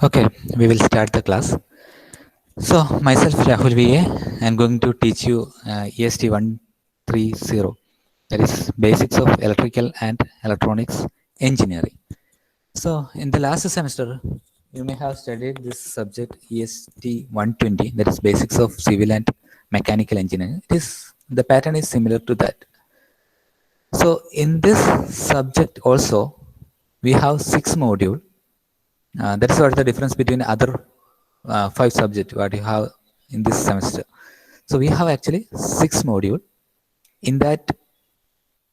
Okay, we will start the class. So, myself Rahul VA, I am going to teach you EST 130, that is Basics of Electrical and Electronics Engineering. So, in the last semester, you may have studied this subject EST 120, that is Basics of Civil and Mechanical Engineering. The pattern is similar to that. So, in this subject also, we have 6 modules. That is what the difference between other 5 subjects what you have in this semester. So we have actually 6 modules. In that,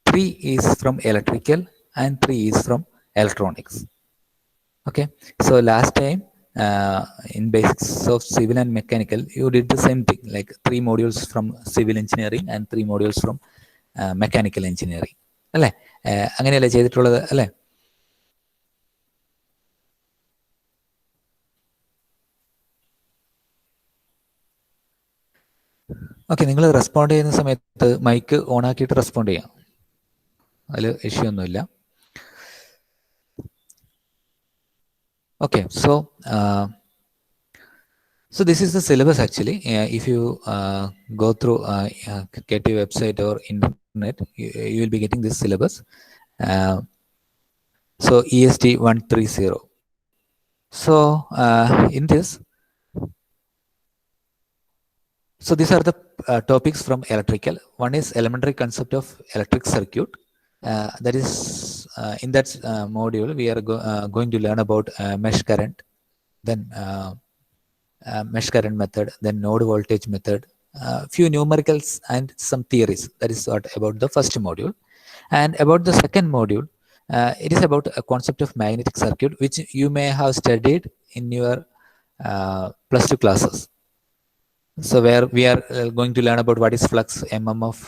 3 is from electrical and 3 is from electronics. Okay. So last time in basics of civil and mechanical, you did the same thing, like 3 modules from civil engineering and 3 modules from mechanical engineering. അല്ലേ? അങ്ങനെയല്ലേ ചെയ്തിട്ടുള്ളത് അല്ലേ? Okay, നിങ്ങൾ respond ചെയ്യുന്ന സമയത്ത് mic on ആക്കിയിട്ട് respond ചെയ്യാം. അതിൽ ഇഷ്യൂ ഒന്നുമില്ല. Okay, so this is the syllabus actually. If you go through KT website or internet, you will be getting this syllabus. So EST 130. So in this, so these are the topics from electrical. One is elementary concept of electric circuit. That is in that module we are going to learn about mesh current, then mesh current method, then node voltage method, few numericals and some theories. That is what about the first module. And about the second module, it is about a concept of magnetic circuit, which you may have studied in your plus 2 classes. So where we are going to learn about what is flux, MMF,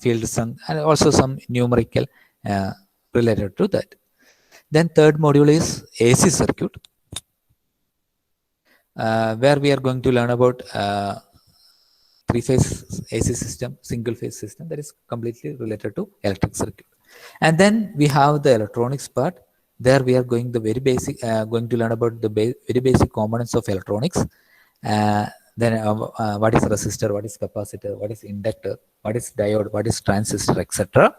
field strength, and also some numerical related to that. Then third module is AC circuit, where we are going to learn about 3-phase AC system, single phase system, that is completely related to electric circuit. And then we have the electronics part. There we are going the very basic, going to learn about the very basic components of electronics. Then what is resistor, what is capacitor, what is inductor, what is diode, what is transistor, etc.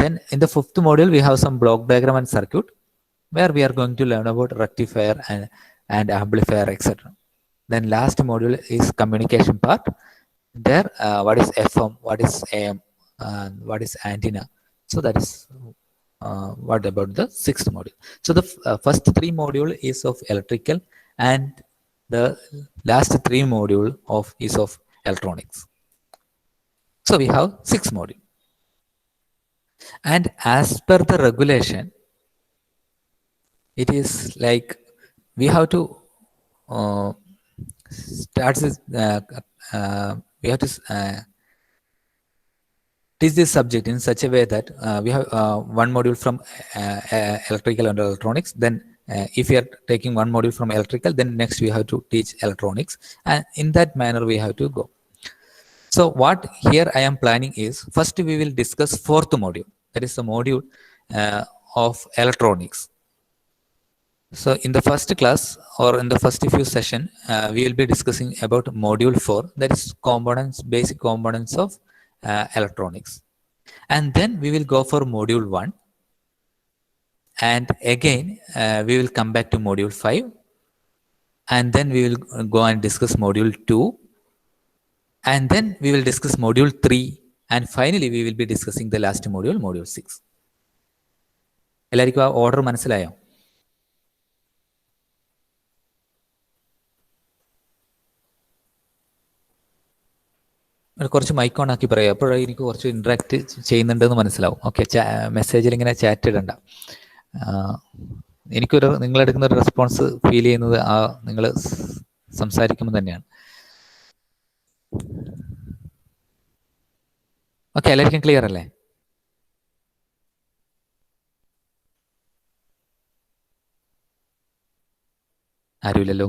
Then in the fifth module, we have some block diagram and circuit, where we are going to learn about rectifier and amplifier, etc. Then last module is communication part. There, what is FM, what is AM, what is antenna. So that is what about the sixth module. So the first 3 module is of electrical, and the last 3 module is of electronics. So we have 6 modules. And as per the regulation, it is like we have to start this, we have to teach this subject in such a way that we have 1 module from electrical and electronics. Then if we are taking 1 module from electrical, then next we have to teach electronics, and in that manner we have to go. So what here I am planning is, first we will discuss 4th module, that is the module of electronics. So in the first class or in the first few session, we will be discussing about module 4, that is components, basic components of electronics. And then we will go for module 1. And again, we will come back to module 5. And then we will go and discuss module 2. And then we will discuss module 3. And finally, we will be discussing the last module, module 6. എല്ലാവർക്കും ആ order മനസ്സിലായോ? കുറച്ച് mic on ആക്കി പറയാം, അപ്പോഴേ എനിക്ക് കുറച്ച് interact ചെയ്യുന്നുണ്ടെന്ന് മനസ്സിലാവും. ഓക്കെ, മെസ്സേജിൽ ഇങ്ങനെ ചാറ്റ് ഇടണ്ട. എനിക്കൊരു നിങ്ങളെടുക്കുന്ന ഒരു റെസ്പോൺസ് ഫീൽ ചെയ്യുന്നത് ആ നിങ്ങൾ സംസാരിക്കുമ്പോൾ തന്നെയാണ്. ഓക്കെ, എല്ലാവർക്കും ക്ലിയർ അല്ലേ? ആരുമില്ലല്ലോ.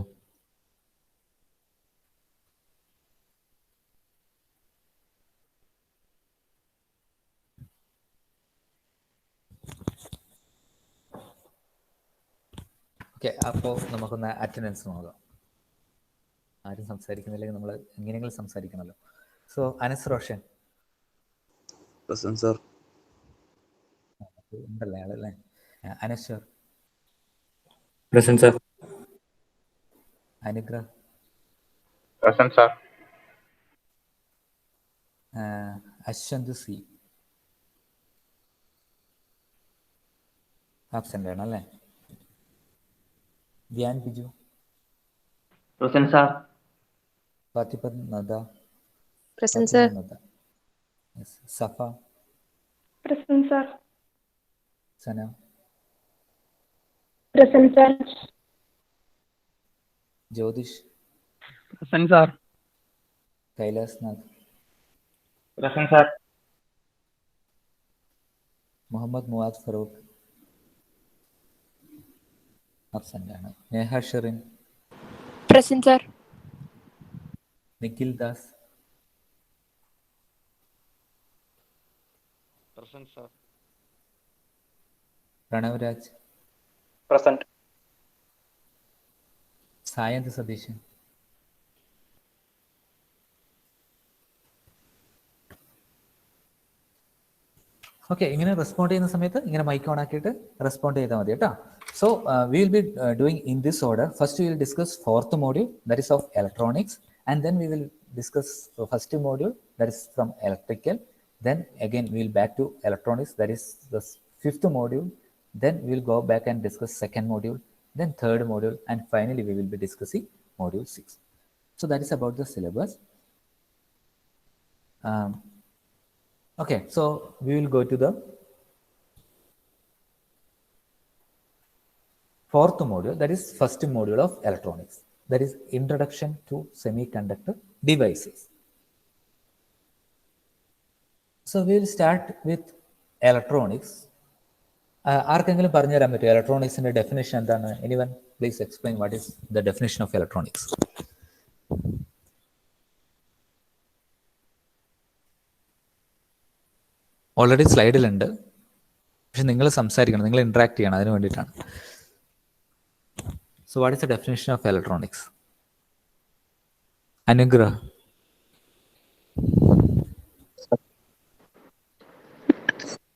ഓക്കെ, അപ്പോൾ നമുക്കൊന്ന് അറ്റൻഡൻസ് നോക്കാം. ആരും സംസാരിക്കുന്നില്ലെങ്കിൽ നമ്മൾ എങ്ങനെയെങ്കിലും സംസാരിക്കണമല്ലോ. So Anas Roshan present sir. ഉണ്ടല്ലേ ആളല്ലേ? Anaswar, present sir. Anugrah, present sir. Ashwanth C absent ആണ് അല്ലേ? Dhyan Biju, present sir. Fathima Nada, Present, sir. Safa, Present, sir. Sana, Present, sir. Jyothish, present sir. Kailas Nath, present sir. Muhammad Muaad Farooq absent ആണ്. Neha Sherin, Present, sir. Nikhil Das, present sir. Pranav Raj, present. Sayanth Satheesan, okay. ഇങ്ങനെ റെസ്പോണ്ട് ചെയ്യുന്ന സമയത്ത് ഇങ്ങനെ മൈക്ക് ഓൺ ആക്കിയിട്ട് റെസ്പോണ്ട് ചെയ്താൽ മതി കേട്ടോ. So we will be doing in this order. First we will discuss fourth module, that is of electronics, and then we will discuss first module, that is from electrical. Then again we will back to electronics, that is the fifth module. Then we will go back and discuss second module, then third module, and finally we will be discussing module 6. So that is about the syllabus. Okay, so we will go to the fourth module, that is first module of electronics, that is introduction to semiconductor devices. So we will start with electronics. ആർക്കെങ്കിലും പറഞ്ഞു തരാൻ പറ്റുമോ ഇലക്ട്രോണിക്സിന്റെ definition എന്താണ്? Anyone please explain what is the definition of electronics. Already സ്ലൈഡിലുണ്ട്, പക്ഷെ നിങ്ങൾ സംസാരിക്കണം, നിങ്ങൾ ഇന്ററാക്ട് ചെയ്യണം, അതിന് വേണ്ടിയിട്ടാണ്. So what is the definition of electronics? Anugrah.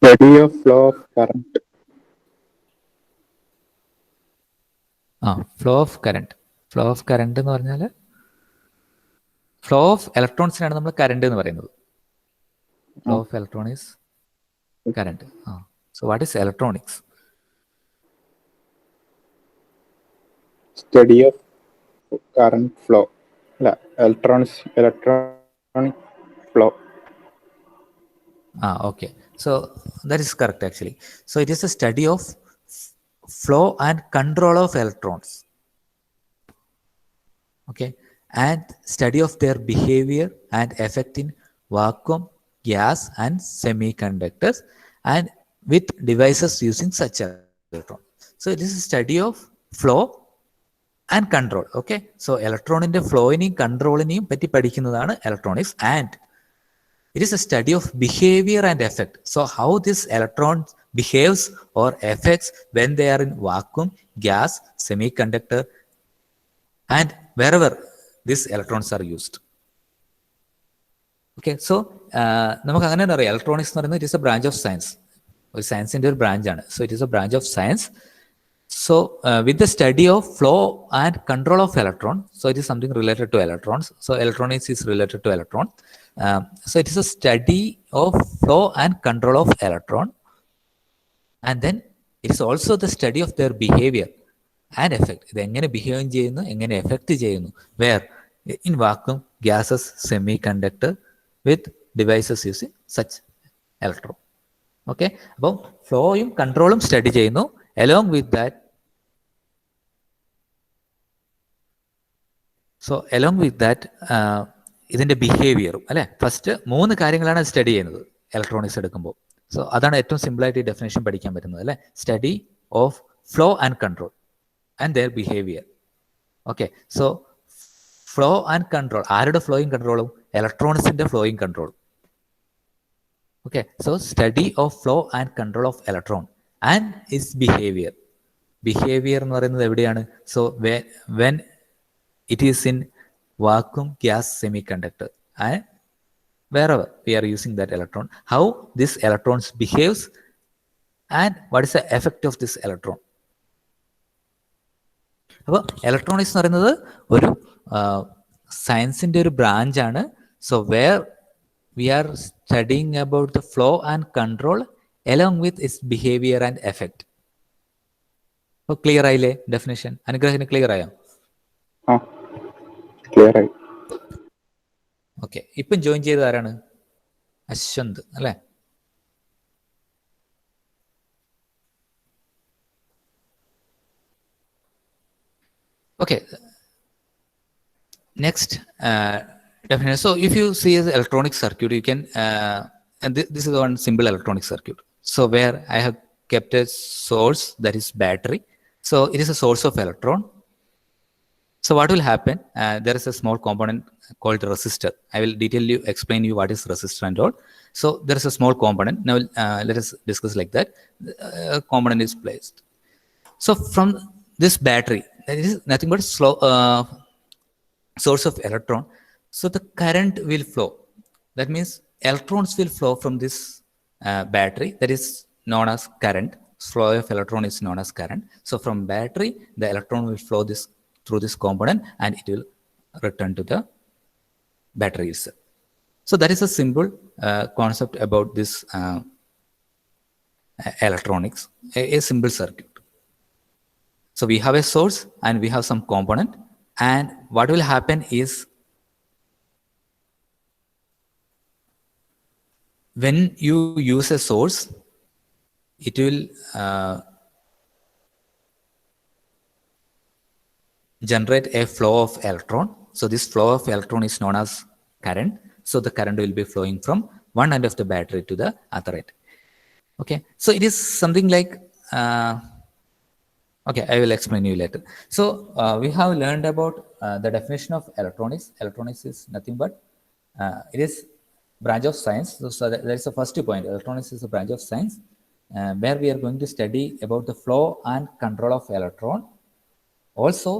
Study of flow of current. Flow of current. Flow of current എന്ന് പറഞ്ഞാൽ ഫ്ലോ ഓഫ് ഇലക്ട്രോൺസിനാണ് നമ്മൾ കറണ്ട് എന്ന് പറയുന്നത്. Flow of electronics current. So what is electronics? Study of current flow. Electronic flow. Okay. So that is correct actually. So it is a study of flow and control of electrons. Okay. And study of their behavior and effect in vacuum, gas, and semiconductors, and with devices using such electrons. So it is a study of flow and control. Okay. So electron flowing control പറ്റി പഠിക്കുന്നതാണ് electronics, and it is a study of behavior and effect. So how this electron behaves or affects when they are in vacuum, gas, semiconductor, and wherever these electrons are used. Okay, so നമുക്ക് അങ്ങനെ അറിയാം electronics എന്ന് പറയുന്നത് it is a branch of science. ഒരു സയൻസിന്റെ ഒരു ബ്രാഞ്ചാണ്. So it is a branch of science. So with the study of flow and control of electron, so it is something related to electrons. So electronics is related to electron. So it is a study of flow and control of electron, and then it is also the study of their behavior and effect. ഇത് എങ്ങനെ behave ചെയ്യുന്നു, എങ്ങനെ effect ചെയ്യുന്നു, where in vacuum, gases, semiconductor, with devices using such electron. Okay, അപ്പം ഫ്ലോയും കൺട്രോളും study ചെയ്യുന്നു. along with that, ഇതിന്റെ ബിഹേവിയറും അല്ലെ, first 3 കാര്യങ്ങളാണ് സ്റ്റഡി ചെയ്യുന്നത് ഇലക്ട്രോണിക്സ് എടുക്കുമ്പോൾ. സോ അതാണ് ഏറ്റവും സിമ്പിളായിട്ട് ഈ ഡെഫിനേഷൻ പഠിക്കാൻ പറ്റുന്നത് അല്ലെ. Study of flow and control and their behaviour. Okay, so flow and control, ആരുടെ ഫ്ലോയും കൺട്രോളും? ഇലക്ട്രോണിക്സിന്റെ ഫ്ലോയും കൺട്രോളും. Okay, so study of flow and control of electron and its behaviour. Behaviour എന്ന് പറയുന്നത് എവിടെയാണ്? So when it is in vacuum gas semiconductor and wherever we are using that electron, how this electrons behaves and what is the effect of this electron. അപ്പോൾ ഇലക്ട്രോണിക്സ് എന്ന് പറയുന്നത് ഒരു സയൻസിൻ്റെ ഒരു ബ്രാഞ്ചാണ്. So where we are studying about the flow and control along with its behavior and effect. അപ്പോൾ clear ആയില്ലേ ഡെഫിനേഷൻ? അനുഗ്രഹത്തിന് ക്ലിയർ ആയോ? ആ ക്ലിയർ ആയി. ഓക്കെ, ഇപ്പം ജോയിൻ ചെയ്തത് ആരാണ്? അശ്വന്ത് അല്ലേ? Okay, next definition. So if you see as electronic circuit, you can, and this is one simple electronic circuit. So where I have kept a source, that is battery. So it is a source of electron. So what will happen? There is a small component called resistor. I will explain you what is resistor and all. So there is a small component. Now let us discuss like that. Component is placed. So from this battery, that is nothing but slow source of electron. So the current will flow. That means electrons will flow from this battery. That is known as current. Flow of electron is known as current. So from battery, the electron will flow this through this component and it will return to the battery itself. So that is a simple concept about this electronics, a simple circuit. So we have a source and we have some component, and what will happen is when you use a source, it will generate a flow of electron. So this flow of electron is known as current. So the current will be flowing from one end of the battery to the other end. Okay, so it is something like okay, I will explain you later. So we have learned about the definition of electronics. Electronics is nothing but it is branch of science. So that is the first point. Electronics is a branch of science where we are going to study about the flow and control of electron. Also,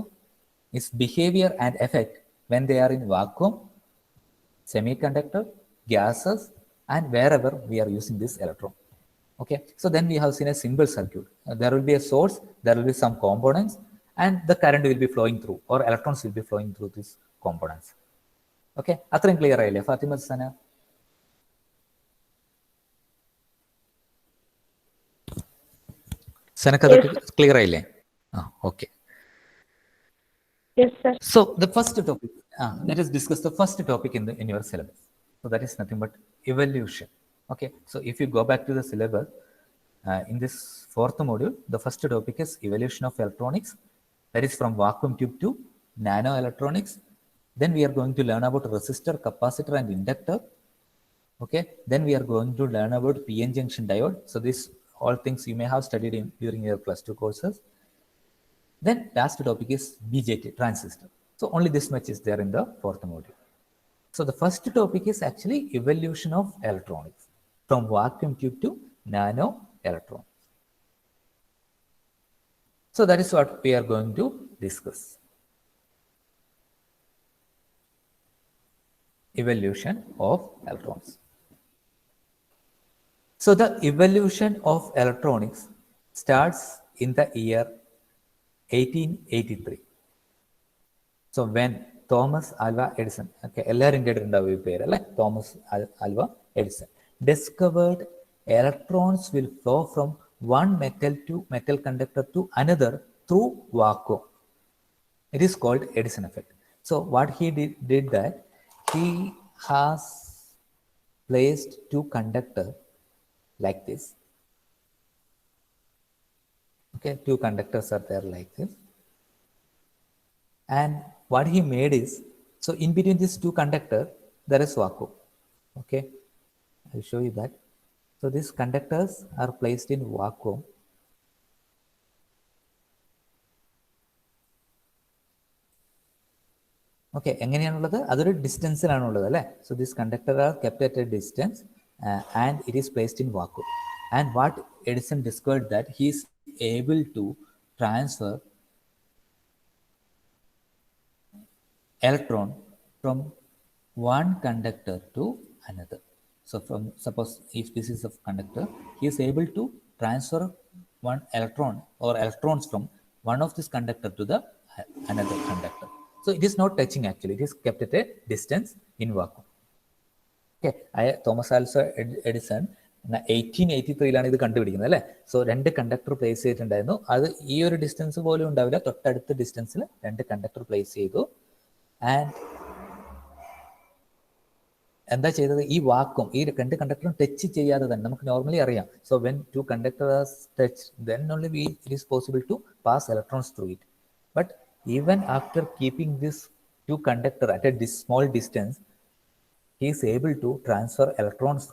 its behavior and effect when they are in vacuum, semiconductor, gases, and wherever we are using this electron. Okay, so then we have seen a simple circuit. There will be a source, there will be some components, and the current will be flowing through, or electrons will be flowing through these components. Okay, athram clear aayile Fatima Sana? Sanaka clear aayile? Okay. Yes, sir. So the first topic, let us discuss the first topic in your syllabus. So that is nothing but evolution. Okay, so if you go back to the syllabus, in this fourth module, the first topic is evolution of electronics. That is from vacuum tube to nano electronics. Then we are going to learn about resistor, capacitor, and inductor. Okay, then we are going to learn about PN junction diode. So these all things you may have studied during your plus 2 courses. Then last topic is BJT, transistor. So only this much is there in the fourth module. So the first topic is actually evolution of electronics from vacuum tube to nano electrons. So that is what we are going to discuss. Evolution of electrons. So the evolution of electronics starts in the year 1883. So when Thomas Alva Edison, okay, എല്ലാവരും കേട്ടിട്ടുണ്ടാവും ഈ പേര് അല്ലേ, Thomas Alva Edison, discovered electrons will flow from one metal conductor to another through vacuum. It is called Edison effect. So what he did that he has placed two conductors like this. Okay, two conductors are there like this. And what he made is, so in between these two conductors, there is vacuum. Okay, I'll show you that. So these conductors are placed in vacuum. Okay, എങ്ങനെയാണുള്ളത്? അതൊരു ഡിസ്റ്റൻസിലാണുള്ളത് അല്ലേ? So this conductor are kept at a distance and it is placed in vacuum. And what Edison discovered that he is able to transfer electron from one conductor to another. So suppose if this is a conductor, he is able to transfer one electron or electrons from one of this conductor to the another conductor. So it is not touching actually, it is kept at a distance in vacuum. Okay, Thomas Alva Edison 1883 ഇത് കണ്ടുപിടിക്കുന്നത് അല്ലേ. So 2 conductor place ചെയ്തിട്ടുണ്ടായിരുന്നു. അത് ഈ ഒരു distance പോലും ഉണ്ടാവില്ല, തൊട്ടടുത്ത ഡിസ്റ്റൻസിൽ 2 കണ്ടക്ടർ പ്ലേസ് ചെയ്തു. ആൻഡ് എന്താ ചെയ്തത്, ഈ വാക്വം ഈ 2 കണ്ടക്ടറും ടച്ച് ചെയ്യാതെ തന്നെ നമുക്ക് നോർമലി അറിയാം. So when 2 conductors touch then only it is possible to pass electrons through it. But even after keeping this 2 conductor at a small distance, he is able to transfer electrons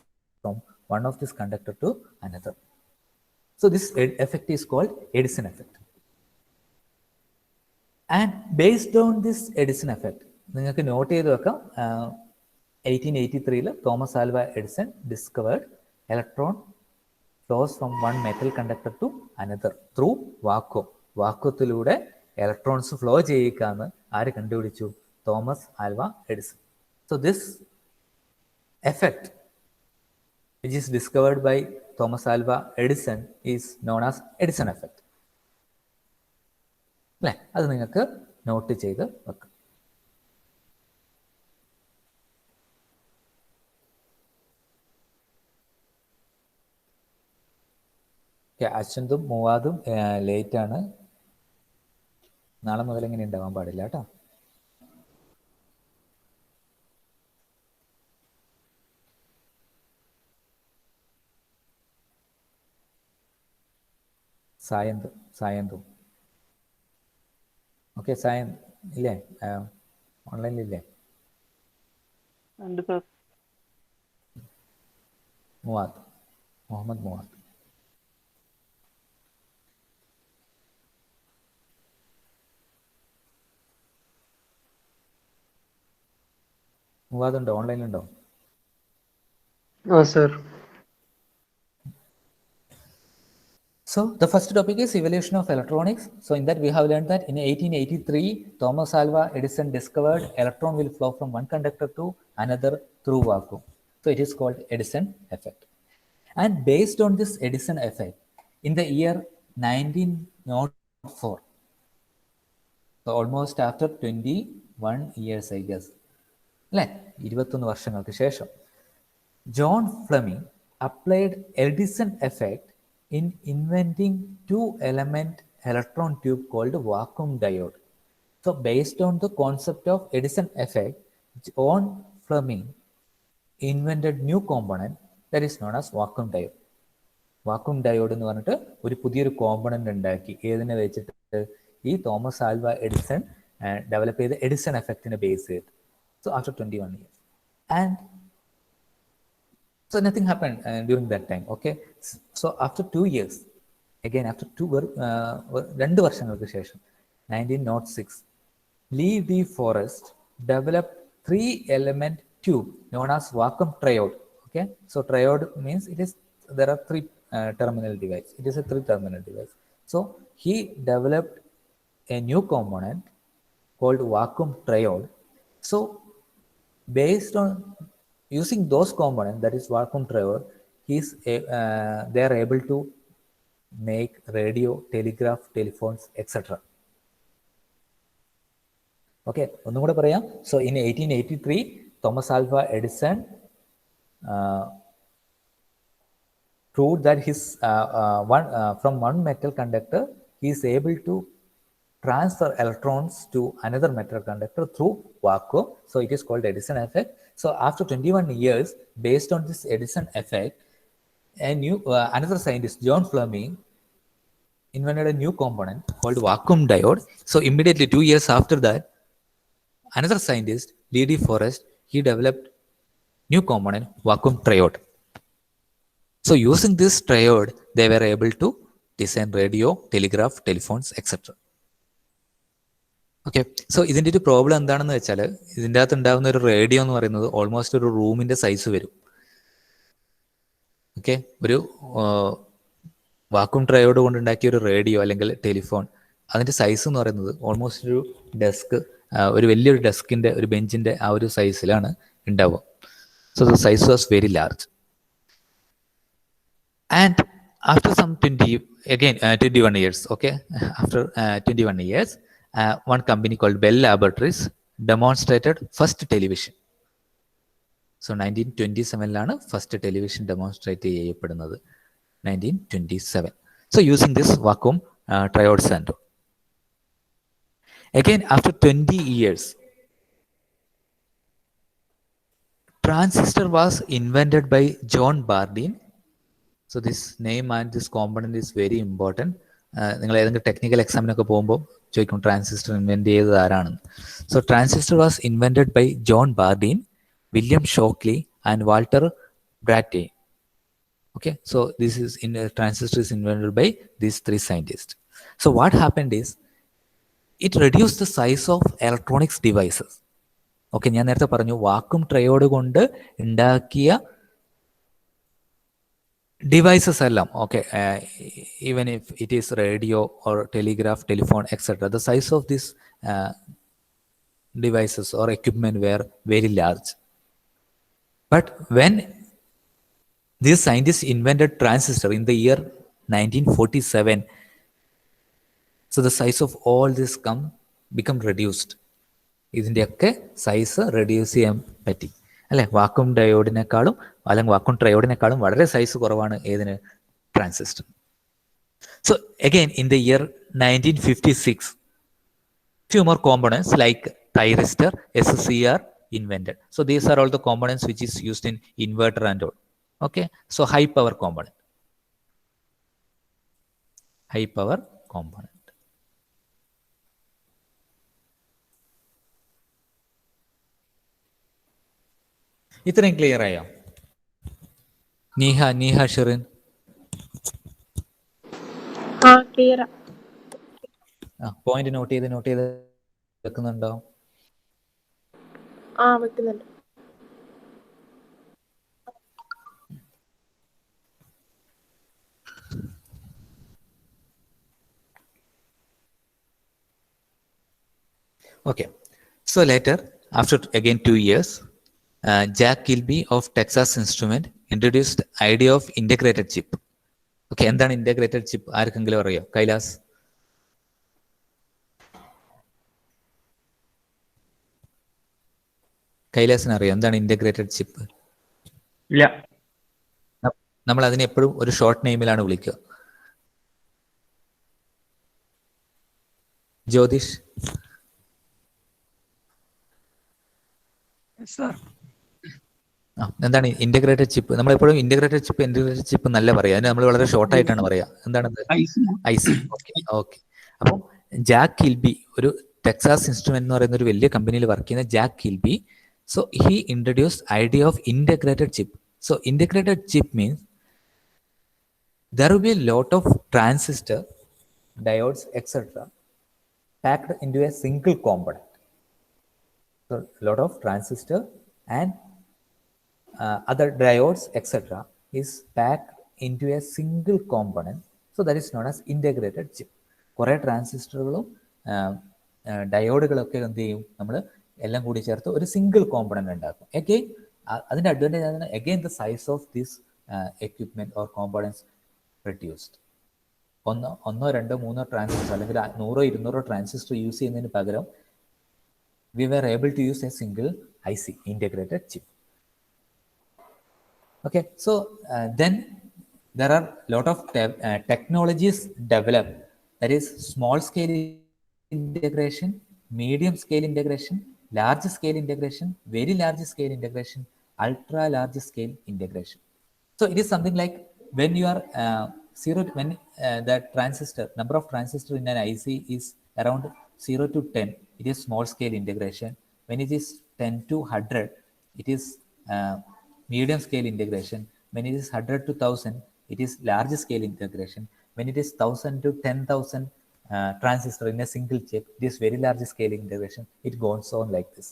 from one of this conductor to another. So this effect is called Edison effect. And based on this Edison effect, നിങ്ങൾക്ക് not ചെയ്ത് വെക്കാം, 1883 Thomas Alva Edison discovered electron flows from one metal conductor to another through vacuum. വാക്വത്തിലൂടെ electrons flow ചെയ്യിക്കാന്ന് ആര് കണ്ടുപിടിച്ചു? Thomas Alva Edison. So this effect which is discovered by Thomas Alva Edison is known as Edison effect. അല്ലേ, അത് നിങ്ങൾക്ക് not ചെയ്ത് വെക്കാം. അശ്വന്തും മൂവാദും ലേറ്റാണ്. നാളെ മുതൽ ഇങ്ങനെ ഉണ്ടാവാൻ പാടില്ല കേട്ടോ. സായന്തും ഓക്കെ. സായന്ത് ഇല്ലേ, ഓൺലൈനിലില്ലേ? Muhammad Muadh. മുവാദുണ്ടോ? ഓൺലൈനിലുണ്ടോ? sir. So the first topic is evolution of electronics. So in that we have learned that in 1883, Thomas Alva Edison discovered electron will flow from one conductor to another through vacuum. So it is called Edison effect. And based on this Edison effect, in the year 1904, so almost after 21 years I guess, 21 വർഷങ്ങൾക്ക് ശേഷം, John Fleming applied Edison effect in inventing 2-element electron tube called vacuum diode. So based on the concept of Edison effect, John Fleming invented new component that is known as vacuum diode. Vacuum diode എന്ന് പറഞ്ഞിട്ട് ഒരു പുതിയൊരു component ഉണ്ടാക്കി. ഏതിനെ വെച്ചിട്ട്? ഈ Thomas Alva Edison develop ചെയ്ത Edison എഫക്റ്റിനെ base ചെയ്ത്. So after 21 years. And so nothing happened during that time. Okay. So after 2 years, again after 2 വർഷങ്ങൾക്ക് ശേഷം, 1906, Lee D. Forrest developed 3-element tube known as vacuum triode. Okay. So triode means there are 3 terminal device. It is a 3-terminal device. So he developed a new component called vacuum triode. So based on using those components, that is vacuum triode, they are able to make radio, telegraph, telephones, etc. Okay, ഒന്നും കൂടെ പറയാം. So in 1883, Thomas Alva Edison proved that from one metal conductor, he is able to transfer electrons to another metal conductor through vacuum. So it is called Edison effect. So after 21 years, based on this Edison effect, another scientist, John Fleming, invented a new component called vacuum diode. So immediately 2 years after that, another scientist, Lee D. Forrest, he developed new component, vacuum triode. So using this triode, they were able to design radio, telegraph, telephones, etc. Okay. So ഇതിൻ്റെ ഒരു problem എന്താണെന്ന് വെച്ചാൽ, ഇതിൻ്റെ അകത്ത് ഉണ്ടാകുന്ന ഒരു radio എന്ന് പറയുന്നത് ഓൾമോസ്റ്റ് ഒരു റൂമിൻ്റെ സൈസ് വരും. ഓക്കെ. ഒരു വാക്വം ട്രയോഡ് കൊണ്ടുണ്ടാക്കിയ ഒരു റേഡിയോ അല്ലെങ്കിൽ ടെലിഫോൺ അതിൻ്റെ സൈസ് എന്ന് പറയുന്നത് ഓൾമോസ്റ്റ് ഒരു ഡെസ്ക്, ഒരു വലിയൊരു ഡെസ്കിൻ്റെ ഒരു ബെഞ്ചിൻ്റെ ആ ഒരു സൈസിലാണ് ഉണ്ടാവുക. So the size was very large. And after some 21 years, okay, after 21 years, one company called Bell Laboratories demonstrated first television. So 1927 first television demonstrate ചെയ്യപ്പെടുന്നത്, 1927. So using this vacuum triode sensor. Again, after 20 years, transistor was invented by John Bardeen. So this name and this component is very important. നിങ്ങൾ ഏതെങ്കിലും technical എക്സാമിനൊക്കെ പോകുമ്പോൾ ചോദിക്കും transistor invent ചെയ്തത് ആരാണെന്ന്. So transistor was invented by John Bardeen, William Shockley and Walter Brattain. Okay, so this is transistor is invented by these three scientists. So what happened is it reduced the size of electronics devices. Okay, ഞാൻ നേരത്തെ പറഞ്ഞു vacuum triode കൊണ്ട് ഉണ്ടാക്കിയ devices എല്ലാം, okay, even if it is radio or telegraph, telephone, etc., the size of these devices or equipment were very large. But when these scientists invented transistor in the year 1947, so the size of all this become reduced. ഇതിൻ്റെയൊക്കെ size reduce ചെയ്യാൻ പറ്റി, അല്ലെ? Vacuum ഡയോഡിനേക്കാളും അല്ലെങ്കിൽ vacuum ട്രയോഡിനേക്കാളും വളരെ size കുറവാണ് ഏതിന്? Transistor. So again in the year 1956, few more components like thyristor, SCR invented. So these are all the components which is used in inverter and all. Okay, so high power component. High power component. ഇത്രയും clear ആയോ? Neeha Shirin? Clear. Point not ചെയ്ത് വെക്കുന്നുണ്ടോ? വെക്കുന്നുണ്ട്. Okay, so later, after again 2 years, Jack Kilby of Texas Instrument introduced idea of integrated chip. Okay, എന്താണ് integrated chip? ആർക്കെങ്കിലും അറിയോ? കൈലാസ്? കൈലാസിന് അറിയോ എന്താണ് integrated chip? ഇല്ല. നമ്മൾ അതിനെ എപ്പോഴും ഒരു ഷോർട്ട് നെയിമിലാണ് വിളിക്കുക. ജ്യോതിഷ്? എന്താണ് ഇന്റഗ്രേറ്റഡ് ചിപ്പ്? നമ്മളെപ്പോഴും ഇന്റഗ്രേറ്റഡ് ചിപ്പ് നല്ല പറയാം, അതിന് നമ്മൾ വളരെ ഷോർട്ട് ആയിട്ടാണ് പറയാ. എന്താണത്? ഐസി. ഓക്കെ. അപ്പം ജാക്ക് കിൽബി, ഒരു ടെക്സാസ് ഇൻസ്ട്രുമെന്റ് എന്ന് പറയുന്ന ഒരു വലിയ കമ്പനിയിൽ വർക്ക് ചെയ്യുന്ന Jack Kilby, so he introduced idea of integrated chip. So integrated chip means there will be a lot of transistor, diodes, etc. packed into a single component. So a lot of transistor and other diodes, etc. is packed into a single component. So that is known as integrated chip. കുറേ ട്രാൻസിസ്റ്ററുകളും ഡയോഡുകളൊക്കെ എന്ത് ചെയ്യും? നമ്മൾ എല്ലാം കൂടി ചേർത്ത് ഒരു single component ഉണ്ടാക്കും. Again അതിൻ്റെ അഡ്വാൻറ്റേജ് ആണ് again the size of this equipment or components reduced. ഒന്നോ രണ്ടോ മൂന്നോ ട്രാൻസിസ്റ്റർ അല്ലെങ്കിൽ 100-200 ട്രാൻസിസ്റ്റർ യൂസ് ചെയ്യുന്നതിന് പകരം we were able to use a single IC, integrated chip. Okay, so then there are lot of technologies developed, that is small scale integration, medium scale integration, large scale integration, very large scale integration, ultra large scale integration. So it is something like when you are when the transistor, number of transistor in an IC is around 0 to 10, it is small scale integration. When it is 10 to 100, it is medium scale integration. When it is 100 to 1000, it is large scale integration. When it is 1000 to 10,000 transistor in a single chip, it is very large scale integration. It goes on like this.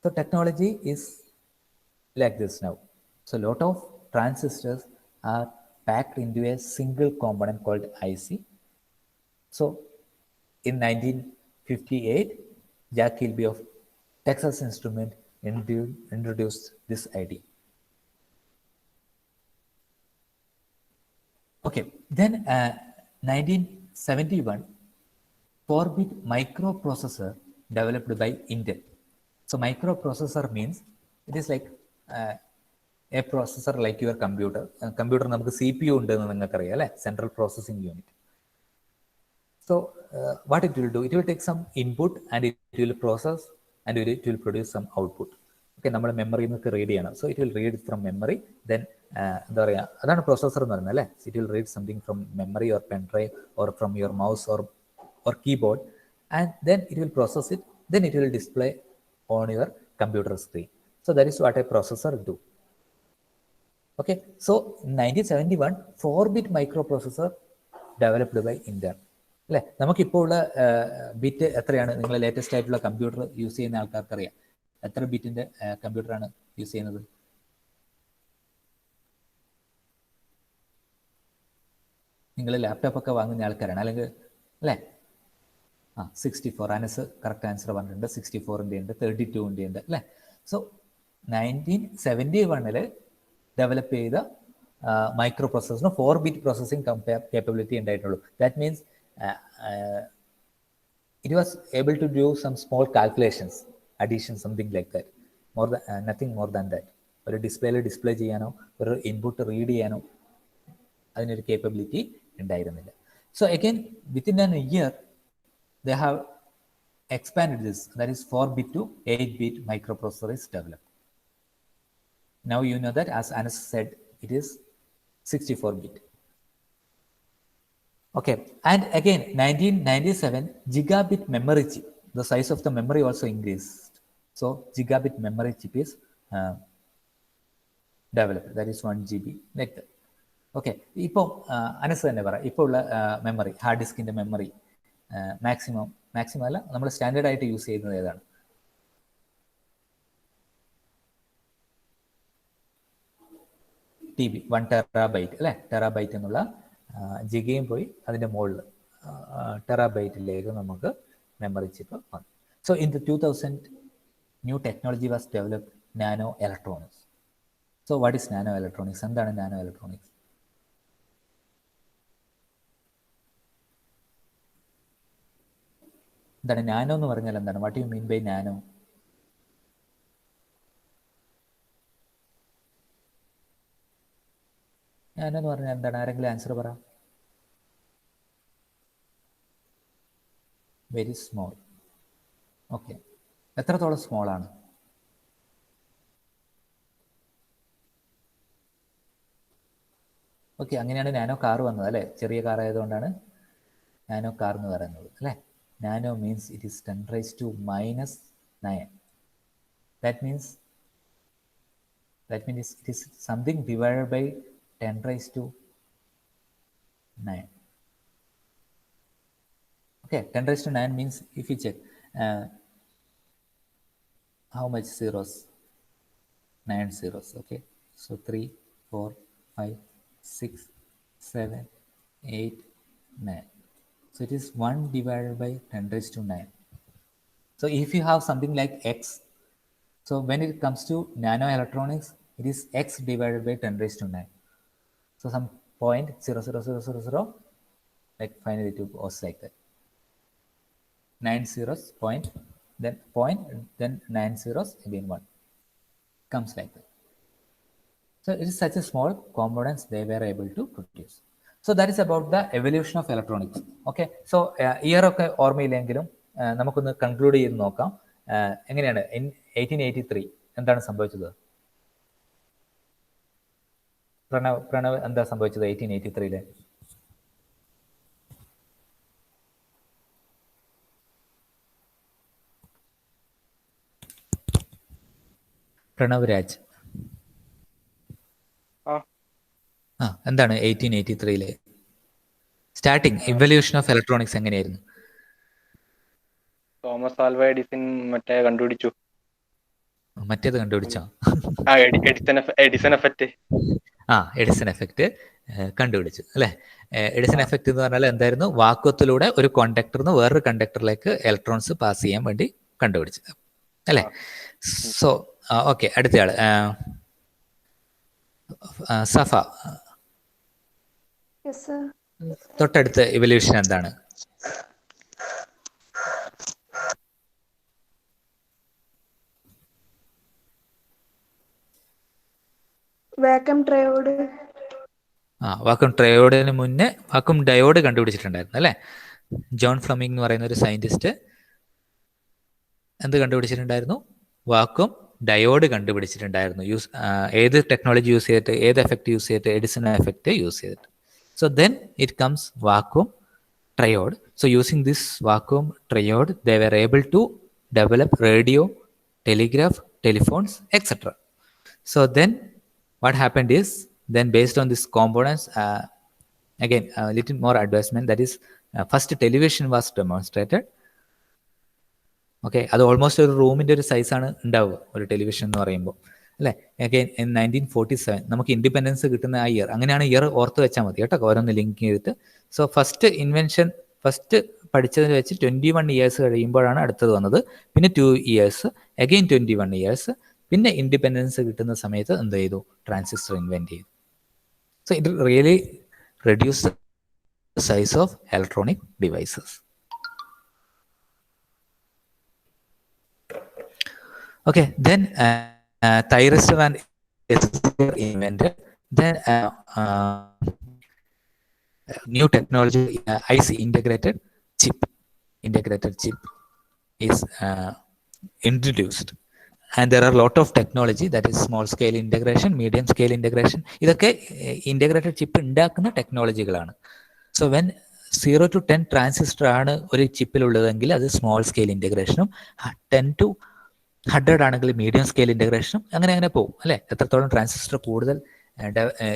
So technology is like this now. So a lot of transistors are packed into a single component called IC. So in 1958, Jack Kilby of Texas Instruments introduced this idea. Okay, then 1971, 4-bit microprocessor developed by Intel. So microprocessor means it is like a processor like your computer. Computer നമുക്ക് CPU ഉണ്ടെന്ന് നിങ്ങൾക്കറിയാം അല്ലേ, central processing unit. So what it will do, it will take some input and it will process and it will produce some output. Okay, നമ്മുടെ മെമ്മറിയിൽ നിന്നൊക്കെ read ചെയ്യണം. So it will read from memory, then എന്താ പറയുക, അതാണ് processor എന്ന് പറയുന്നത് അല്ലേ. It will read something from memory or pen drive or from your mouse or keyboard, and then it will process it, then it will display on your computer screen. So that is what a processor do. Okay, so in 1971, 4-bit microprocessor developed by Intel. അല്ലേ, നമുക്കിപ്പോൾ ഉള്ള bit എത്രയാണ്? നിങ്ങൾ latest ആയിട്ടുള്ള computer use ചെയ്യുന്ന ആൾക്കാർക്ക് അറിയാം എത്ര ബിറ്റിന്റെ കമ്പ്യൂട്ടറാണ് യൂസ് ചെയ്യുന്നത്. നിങ്ങൾ ലാപ്ടോപ്പ് ഒക്കെ വാങ്ങുന്ന ആൾക്കാരാണ് അല്ലെങ്കിൽ അല്ലേ? 64. അനസ് കറക്റ്റ് ആൻസർ പറഞ്ഞിട്ടുണ്ട്. 64-ൻ്റെ ഉണ്ട്, 32-ൻ്റെ ഉണ്ട് അല്ലേ. സോ 1971 ഡെവലപ്പ് ചെയ്ത മൈക്രോ പ്രോസസ്സറിന് 4-bit പ്രോസസ്സിംഗ് കേപ്പബിലിറ്റി ഉണ്ടായിട്ടുള്ളൂ. That means it was able to do some small calculations, addition, something like that. Nothing more than that. ഒരു ഡിസ്പ്ലേയിൽ ഡിസ്പ്ലേ ചെയ്യാനോ ഒരു ഇൻപുട്ട് റീഡ് ചെയ്യാനോ അതിനൊരു കേപ്പബിലിറ്റി ഉണ്ടായിരുന്നില്ല. So again within an year they have expanded this, that is 4-bit to 8-bit microprocessor is developed. Now you know that, as Anas said, it is 64-bit. Okay, and again 1997, gigabit memory chip, the size of the memory also increased. So gigabit memory chip is developed, that is 1 GB like that. Okay, ഇപ്പോൾ അനസ് തന്നെ പറ, ഇപ്പോൾ ഉള്ള memory, hard ഡിസ്കിൻ്റെ memory maximum അല്ല, നമ്മൾ standard ആയിട്ട് use ചെയ്യുന്നത് ഏതാണ്? TB 1 ടെറാബൈറ്റ് അല്ലേ. ടെറാബൈറ്റ് എന്നുള്ള ജിഗയും പോയി അതിൻ്റെ മുകളിൽ ടെറാബൈറ്റിലേക്ക് നമുക്ക് മെമ്മറി ചിപ്പ് വന്നു. So in the 2000, new technology was developed, nano electronics. So what is nano electronics? എന്താണ് നാനോ ഇലക്ട്രോണിക്സ്? എന്താണ് നാനോ എന്ന് പറഞ്ഞാൽ എന്താണ്? What you mean by nano? Nano എന്ന് പറഞ്ഞാൽ എന്താണ്? ആരെങ്കിലും ആൻസർ പറ. Very small. ഓക്കെ, എത്രത്തോളം സ്മോൾ ആണ്? ഓക്കെ, അങ്ങനെയാണ് നാനോ കാർ വന്നത് അല്ലേ. ചെറിയ കാർ ആയതുകൊണ്ടാണ് നാനോ കാർ എന്ന് പറയുന്നത് അല്ലേ. Nano means it is 10⁻⁹. That means it is something divided by 10⁹. Okay, 10⁹ means, if you check how much zeros? 9 zeros. Okay, so 3, 4, 5, 6, 7, 8, 9. So it is 1 divided by 10⁹. So if you have something like x, so when it comes to nano electronics, it is x divided by 10⁹. So some 0.00000, like finally it goes like that. 9 zeros, point, then 9 zeros, again 1. Comes like that. So it is such a small components they were able to produce. So that is about the evolution of electronics. Okay, so year ഒക്കെ ഓർമ്മയില്ലെങ്കിലും നമുക്കൊന്ന് conclude ചെയ്ത് നോക്കാം. എങ്ങനെയാണ് 1883 എന്താണ് സംഭവിച്ചത്? പ്രണവ് എന്താ സംഭവിച്ചത് 1883? പ്രണവ് രാജ്, എന്താണ് 1883 സ്റ്റാർട്ടിങ് ഇവല്യൂഷൻ ഓഫ് ഇലക്ട്രോണിക്സ് എങ്ങനെയായിരുന്നു? തോമസ് ആൽവ എഡിസൺ കണ്ടുപിടിച്ചു. മറ്റേത് കണ്ടുപിടിച്ചോ? Edison effect. Edison effect. കണ്ടുപിടിച്ചു അല്ലേ. എഡിസൺ എഫക്റ്റ് എന്ന് പറഞ്ഞാൽ എന്തായിരുന്നു? വാക്വത്തിലൂടെ ഒരു കോണ്ടക്ടറിൽ നിന്ന് വേറൊരു കണ്ടക്ടറിലേക്ക് ഇലക്ട്രോൺസ് പാസ് ചെയ്യാൻ വേണ്ടി കണ്ടുപിടിച്ചത് അല്ലേ. സോ ഓക്കെ, അടുത്തയാള് സഫ. Yes, sir. തൊട്ടടുത്ത ഇവല്യൂഷൻ എന്താണ്? Vacuum triode. വാക്വം ട്രയോഡിന് മുന്നേ വാക്വം ഡയോഡ് കണ്ടുപിടിച്ചിട്ടുണ്ടായിരുന്നു അല്ലേ. ജോൺ ഫ്ലമിംഗ് എന്ന് പറയുന്ന ഒരു സയന്റിസ്റ്റ് എന്ത് കണ്ടുപിടിച്ചിട്ടുണ്ടായിരുന്നു? Vacuum diode കണ്ടുപിടിച്ചിട്ടുണ്ടായിരുന്നു. ഏത് ടെക്നോളജി യൂസ് ചെയ്തിട്ട്, ഏത് എഫക്റ്റ് യൂസ് ചെയ്തിട്ട്? എഡിസൺ എഫക്റ്റ് യൂസ് ചെയ്തിട്ട്. So then it comes vacuum triode. So using this vacuum triode, they were able to develop radio, telegraph, telephones, etc. So then what happened is, then based on these components, again a little more advancement, that is first television was demonstrated. Okay, അത് almost ഒരു റൂമിൻ്റെ ഒരു സൈസാണ് ഉണ്ടാവുക ഒരു television എന്ന് പറയുമ്പോൾ അല്ലേ. അഗൈൻ ഇൻ 1947 നമുക്ക് ഇൻഡിപെൻഡൻസ് കിട്ടുന്ന ആ ഇയർ, അങ്ങനെയാണ് ഇയർ ഓർത്ത് വെച്ചാൽ മതി കേട്ടോ, ഓരോന്ന് ലിങ്ക് ചെയ്തിട്ട്. സോ ഫസ്റ്റ് ഇൻവെൻഷൻ, ഫസ്റ്റ് പഠിച്ചതിന് വെച്ച് 21 ഇയേഴ്സ് കഴിയുമ്പോഴാണ് അടുത്തത് വന്നത്. പിന്നെ 2 ഇയേഴ്സ്, അഗെയിൻ 21 ഇയേഴ്സ്, പിന്നെ ഇൻഡിപെൻഡൻസ് കിട്ടുന്ന സമയത്ത് എന്ത് ചെയ്തു? ട്രാൻസിസ്റ്റർ ഇൻവെന്റ് ചെയ്തു. So it really reduce the size of electronic devices. Okay, then thyristor and were invented. Then new technology, IC integrated chip is introduced, and there are a lot of technology, that is small scale integration, medium scale integration. ഇതൊക്കെ integrated chip ഉണ്ടാക്കുന്ന ടെക്നോളജികളാണ്. So when 0 to 10 transistor ആണ് ഒരു ചിപ്പിലുള്ളതെങ്കിൽ അത് small scale ഇൻറ്റഗ്രേഷനും, 10 to 100 ആണെങ്കിൽ medium scale ഇൻറ്റഗ്രേഷനും, അങ്ങനെ പോകും അല്ലേ. എത്രത്തോളം ട്രാൻസിസ്റ്റർ കൂടുതൽ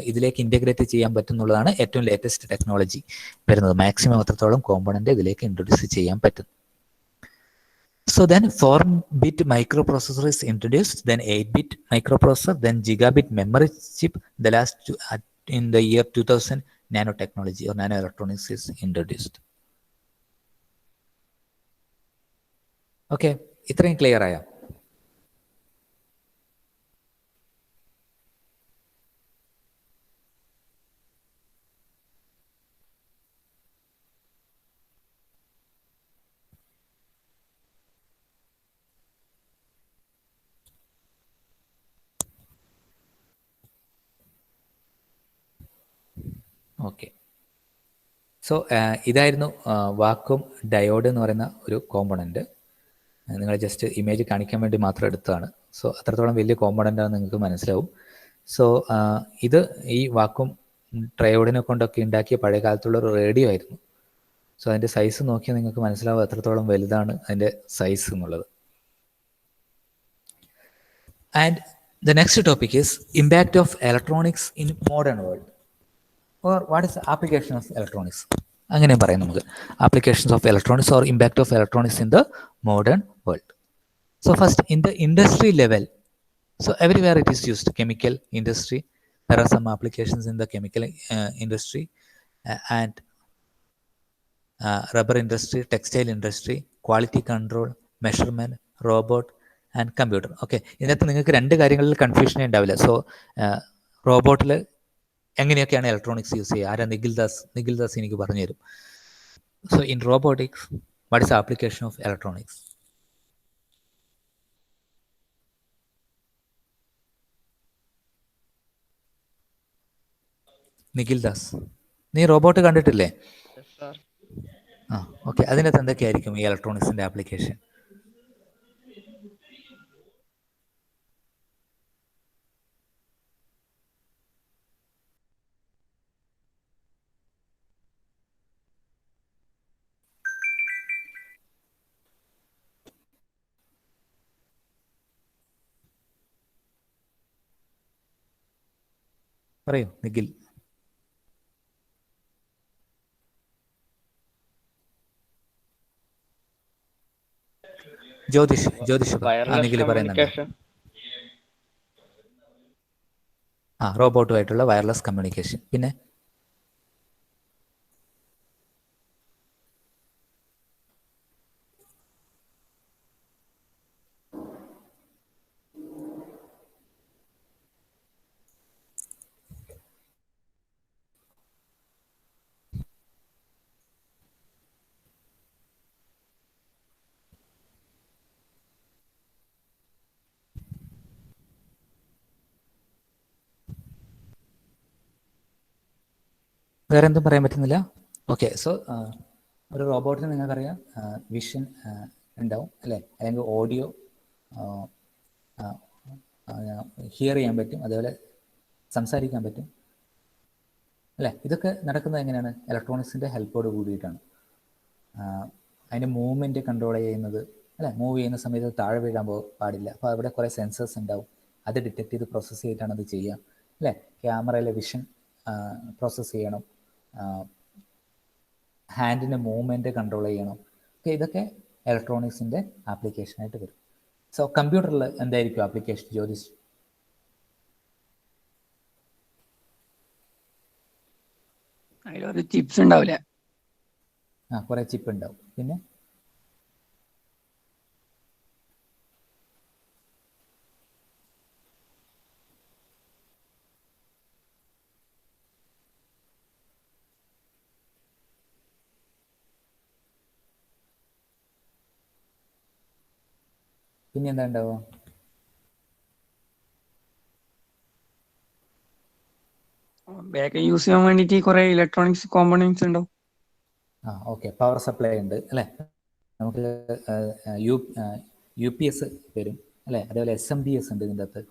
ഇതിലേക്ക് ഇൻറ്റഗ്രേറ്റ് ചെയ്യാൻ പറ്റുന്നുള്ളതാണ് ഏറ്റവും ലേറ്റസ്റ്റ് ടെക്നോളജി വരുന്നത്. മാക്സിമം എത്രത്തോളം കോമ്പണന്റ് ഇതിലേക്ക് ഇൻട്രൊഡ്യൂസ് ചെയ്യാൻ പറ്റും. So then 4-bit microprocessor is introduced, then 8-bit microprocessor, then gigabit memory chip. The last in the year 2000, nanotechnology or nanoelectronics is introduced. Okay, ഇത്രയും ക്ലിയർ ആയോ? Okay, so ഇതായിരുന്നു vacuum diode എന്ന് പറയുന്ന ഒരു component. നിങ്ങൾ just image കാണിക്കാൻ വേണ്ടി മാത്രം എടുത്തതാണ്. സോ അത്രത്തോളം വലിയ കോമ്പണൻ്റാണ് നിങ്ങൾക്ക് മനസ്സിലാവും. സോ ഇത് ഈ വാക്വം ട്രയോഡിനെ കൊണ്ടൊക്കെ ഉണ്ടാക്കിയ പഴയ കാലത്തുള്ള ഒരു റേഡിയോ ആയിരുന്നു. സോ അതിൻ്റെ സൈസ് നോക്കിയാൽ നിങ്ങൾക്ക് മനസ്സിലാവും എത്രത്തോളം വലുതാണ് അതിൻ്റെ സൈസ് എന്നുള്ളത്. And the next topic is impact of electronics in modern world. Or what is the application of electronics? അങ്ങനെ പറയാം നമുക്ക്, applications of electronics or impact of electronics in the modern world. So first, in the industry level, so everywhere it is used. Chemical industry, there are some applications in the chemical industry, and rubber industry, textile industry, quality control, measurement, robot and computer. Okay, ഇതിനകത്ത് നിങ്ങൾക്ക് രണ്ട് കാര്യങ്ങളിൽ കൺഫ്യൂഷനേ ഉണ്ടാവില്ല. So റോബോട്ടിൽ എങ്ങനെയൊക്കെയാണ് electronics use ചെയ്യുക? ആരാ? നിഖിൽ ദാസ് എനിക്ക് പറഞ്ഞു തരും. So in robotics, what is the application of electronics? Nikhil Das, നീ റോബോട്ട് കണ്ടിട്ടില്ലേ? ആ ഓക്കെ, അതിനകത്ത് എന്തൊക്കെയായിരിക്കും ഈ ഇലക്ട്രോണിക്സിന്റെ ആപ്ലിക്കേഷൻ? പറയൂ നിഖിൽ. ജ്യോതിഷ് നിഖിൽ പറയുന്നുണ്ട്. റോബോട്ടുമായിട്ടുള്ള വയർലെസ് കമ്മ്യൂണിക്കേഷൻ. പിന്നെ വേറെ എന്തും പറയാൻ പറ്റുന്നില്ല? ഓക്കെ. സോ ഒരു റോബോട്ടിന് നിങ്ങൾക്കറിയാം വിഷൻ ഉണ്ടാവും അല്ലേ, അല്ലെങ്കിൽ ഓഡിയോ ഹിയർ ചെയ്യാൻ പറ്റും, അതേപോലെ സംസാരിക്കാൻ പറ്റും അല്ലേ. ഇതൊക്കെ നടക്കുന്നത് എങ്ങനെയാണ്? ഇലക്ട്രോണിക്സിൻ്റെ ഹെൽപ്പോട് കൂടിയിട്ടാണ്. അതിൻ്റെ മൂവ്മെൻറ്റ് കൺട്രോൾ ചെയ്യുന്നത് അല്ലേ, മൂവ് ചെയ്യുന്ന സമയത്ത് താഴെ വീഴാൻ പാടില്ല. അപ്പോൾ അവിടെ കുറേ സെൻസേഴ്സ് ഉണ്ടാവും, അത് ഡിറ്റക്ട് ചെയ്ത് പ്രോസസ്സ് ചെയ്തിട്ടാണ് അത് ചെയ്യുക അല്ലേ. ക്യാമറയിലെ വിഷൻ പ്രോസസ്സ് ചെയ്യണം, ഹാൻഡിൻ്റെ മൂവ്മെൻറ്റ് കൺട്രോൾ ചെയ്യണം. ഓക്കെ, ഇതൊക്കെ ഇലക്ട്രോണിക്സിൻ്റെ ആപ്ലിക്കേഷനായിട്ട് വരും. സോ കമ്പ്യൂട്ടറിൽ എന്തായിരിക്കും ആപ്ലിക്കേഷൻ, ജ്യോതിഷ്? അതിലൊരു ചിപ്സ് ഉണ്ടാവില്ല. കുറേ ചിപ്പ് ഉണ്ടാവും. പിന്നെ എന്താ ഉണ്ടാവുക? ബാക്ക് യൂസ് ചെയ്യാൻ വേണ്ടിയിട്ട് കുറെ ഇലക്ട്രോണിക്സ് കോമ്പണൻസ് ഉണ്ടാവും. ഓക്കെ, പവർ സപ്ലൈ ഉണ്ട് അല്ലേ, നമുക്ക് UPS വരും അല്ലേ, അതേപോലെ SMPS ഉണ്ട് ഇതിൻ്റെ അകത്ത്.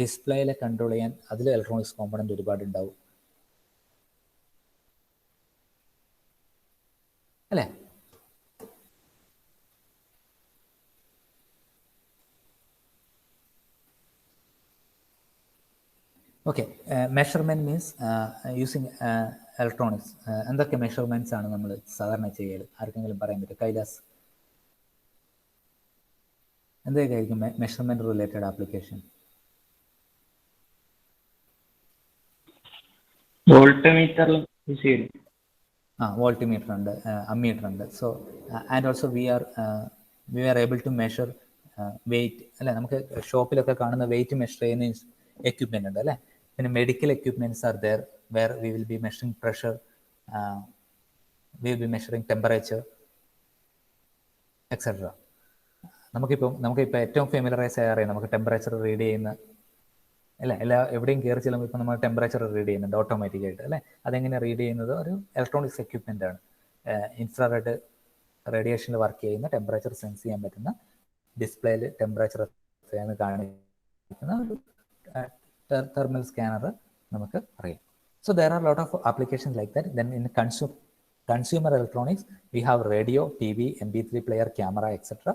ഡിസ്പ്ലേയിലെ കൺട്രോൾ ചെയ്യാൻ അതിൽ ഇലക്ട്രോണിക്സ് കോമ്പണൻ്റ് ഒരുപാട് ഉണ്ടാവും അല്ലേ. Okay, measurement means using electronics. എന്തൊക്കെ മെഷർമെൻറ്റ്സ് ആണ് നമ്മൾ സാധാരണ ചെയ്യൽ? ആർക്കെങ്കിലും പറയാൻ പറ്റും? കൈലാസ്, എന്തൊക്കെയായിരിക്കും measurement related application? Voltmeter use ചെയ്യും. വോൾട്ടിമീറ്റർ ഉണ്ട്, അമ്മീറ്റർ ഉണ്ട്. So and also we are able to measure weight അല്ലേ. നമുക്ക് ഷോപ്പിലൊക്കെ കാണുന്ന വെയിറ്റ് മെഷർ ചെയ്യുന്ന എക്യുപ്മെൻ്റ് ഉണ്ട് അല്ലേ. പിന്നെ medical equipments are there where we will be measuring pressure, we will be measuring temperature etcetera. നമുക്കിപ്പോൾ ഏറ്റവും ഫെമിലറൈസ് അറിയാം, നമുക്ക് ടെമ്പറേച്ചർ റീഡ് ചെയ്യുന്ന അല്ലേ, എവിടെയും കയറി ചെല്ലുമ്പോൾ ഇപ്പോൾ നമ്മൾ ടെമ്പറേച്ചർ റീഡ് ചെയ്യുന്നുണ്ട് ഓട്ടോമാറ്റിക്കായിട്ട് അല്ലേ. അതെങ്ങനെ റീഡ് ചെയ്യുന്നത്? ഒരു ഇലക്ട്രോണിക്സ് എക്യുപ്മെൻ്റ് ആണ്. ഇൻഫ്രാറെഡ് റേഡിയേഷനിൽ വർക്ക് ചെയ്യുന്ന, ടെമ്പറേച്ചർ സെൻസ് ചെയ്യാൻ പറ്റുന്ന, ഡിസ്പ്ലേയിൽ ടെമ്പറേച്ചർ കാണിക്കുന്ന ഒരു thermal scanner നമുക്ക് അറിയാം. So there are a lot of applications like that. Then in consumer electronics, we have radio, TV, MP3 player, camera, etc.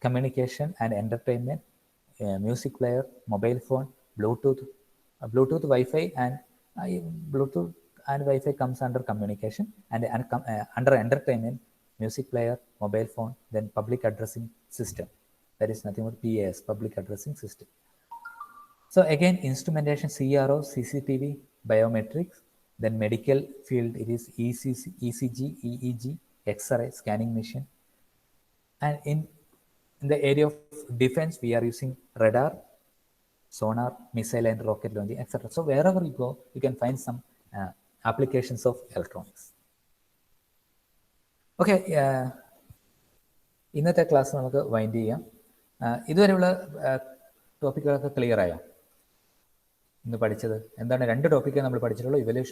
Communication and entertainment, music player, mobile phone, Bluetooth, Wi-Fi, and Bluetooth and Wi-Fi comes under communication, and under entertainment, music player, mobile phone, then public addressing system. That is nothing but PAS, public addressing system. So again, instrumentation, CRO, CCTV, biometrics. Then medical field, it is ECG, EEG, X-ray, scanning machine. And in the area of defense, we are using radar, sonar, missile and rocket launching, etc. So wherever you go, you can find some applications of electronics. Okay, ഇന്നത്തെ class നമുക്ക് wind ചെയ്യാം. ഇതുവരെയുള്ള ടോപ്പിക്കുകളൊക്കെ clear ആയോ? ഇന്ന് പഠിച്ചത് എന്താണ്? 2 ടോപ്പിക്കേ നമ്മൾ പഠിച്ചിട്ടുള്ളൂ. Evolution